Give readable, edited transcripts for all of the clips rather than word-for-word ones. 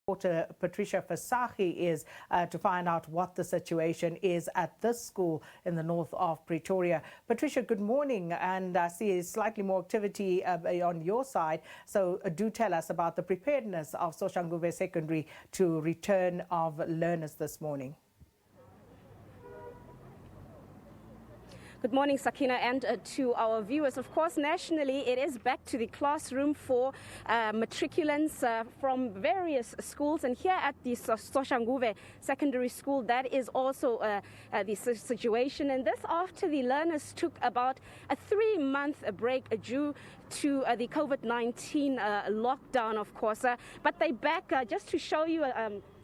Patrcia Visagie is to find out what the situation is at this school in the north of Pretoria. Patrcia, good morning, and I see slightly more activity on your side, so do tell us about the preparedness of Soshanguve Secondary to return of learners this morning. Good morning, Sakina, and to our viewers. Of course, nationally, it is back to the classroom for matriculants from various schools. And here at the Soshanguve Secondary School, that is also the situation. And this after the learners took about a 3-month break due to the COVID-19 lockdown, of course. But they're back just to show you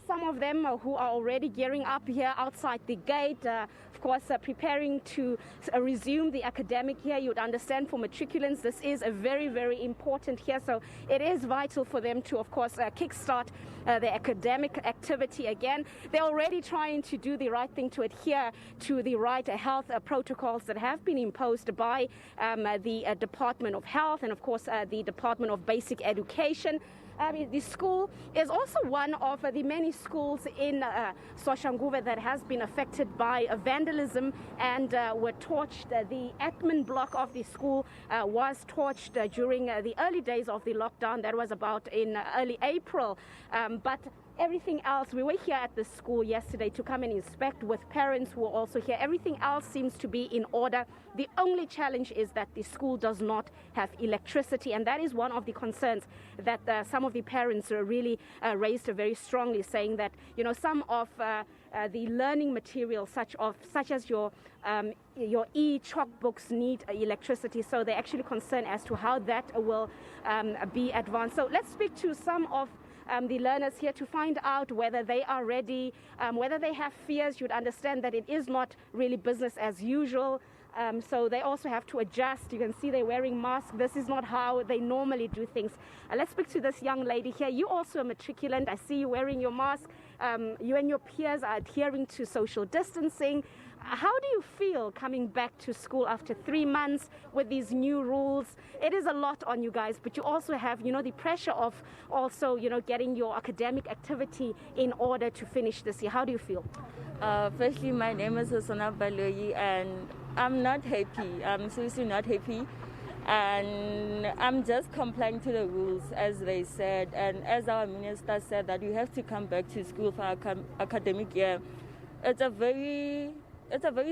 some of them who are already gearing up here outside the gate, of course, preparing to resume the academic year. You would understand for matriculants, this is a very, very important year. So it is vital for them to, of course, kickstart their academic activity again. They're already trying to do the right thing to adhere to the right health protocols that have been imposed by the Department of Health and, of course, the Department of Basic Education. The school is also one of the many schools in Soshanguve that has been affected by vandalism and were torched. The admin block of the school was torched during the early days of the lockdown. That was about in early April. But everything else, we were here at the school yesterday to come and inspect with parents who were also here. Everything else seems to be in order. The only challenge is that the school does not have electricity, and that is one of the concerns that some of the parents really raised very strongly, saying that, you know, some of the learning materials, such as your e-chalk books, need electricity. So they're actually concerned as to how that will be advanced. So let's speak to some of the learners here to find out whether they are ready, whether they have fears. You'd understand that it is not really business as usual. So they also have to adjust. You can see they're wearing masks. This is not how they normally do things. Let's speak to this young lady here. You also a matriculant. I see you wearing your mask. You and your peers are adhering to social distancing. How do you feel coming back to school after 3 months with these new rules? It is a lot on you guys, but you also have, you know, the pressure of also, you know, getting your academic activity in order to finish this year. How do you feel? Firstly, my name is Soshanguve Secondary, and I'm not happy. I'm seriously not happy. And I'm just complying to the rules, as they said. And as our minister said, that you have to come back to school for our academic year. It's a very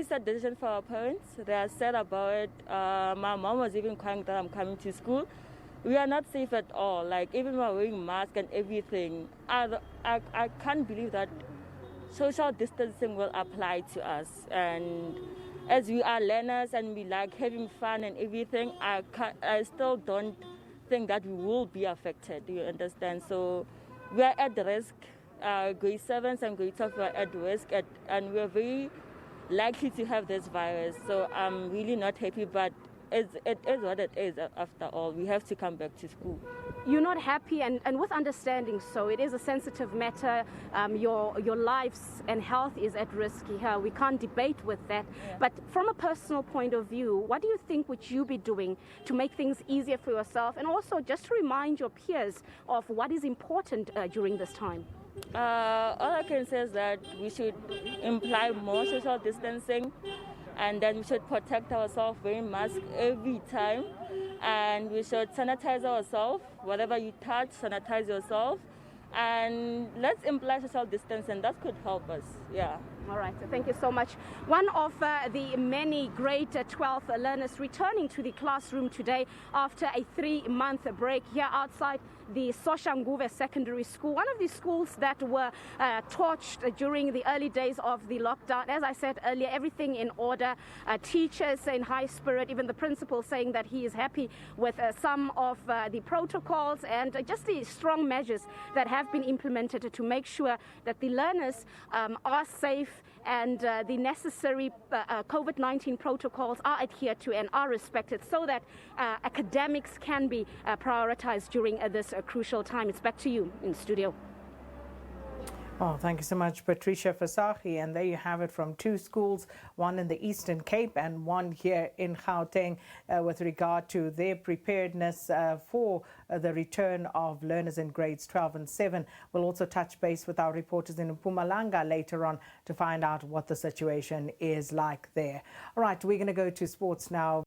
sad decision for our parents. They are sad about it. My mom was even crying that I'm coming to school. We are not safe at all. Like, even we're wearing masks and everything. I can't believe that social distancing will apply to us. And as we are learners and we like having fun and everything, I still don't think that we will be affected. Do you understand? So we are at risk. Grade 7s and grade 12 are at risk, and we're very likely to have this virus. So I'm really not happy, but it is what it is after all. We have to come back to school. You're not happy, and with understanding, so it is a sensitive matter. Your lives and health is at risk here. We can't debate with that. Yeah. But from a personal point of view, what do you think would you be doing to make things easier for yourself, and also just to remind your peers of what is important during this time? All I can say is that we should imply more social distancing, and then we should protect ourselves, wearing masks every time, and we should sanitize ourselves. Whatever you touch, sanitize yourself, and let's imply social distancing. That could help us. Yeah. All right, thank you so much. One of the many grade 12 learners returning to the classroom today after a 3-month break here outside the Soshanguve Secondary School, one of the schools that were torched during the early days of the lockdown. As I said earlier, everything in order, teachers in high spirit, even the principal saying that he is happy with some of the protocols and just the strong measures that have been implemented to make sure that the learners are safe and the necessary COVID-19 protocols are adhered to and are respected, so that academics can be prioritized during this crucial time. It's back to you in studio. Oh, thank you so much, Patrcia Visagie. And there you have it from two schools, one in the Eastern Cape and one here in Gauteng, with regard to their preparedness for the return of learners in grades 12 and 7. We'll also touch base with our reporters in Mpumalanga later on to find out what the situation is like there. All right, we're going to go to sports now.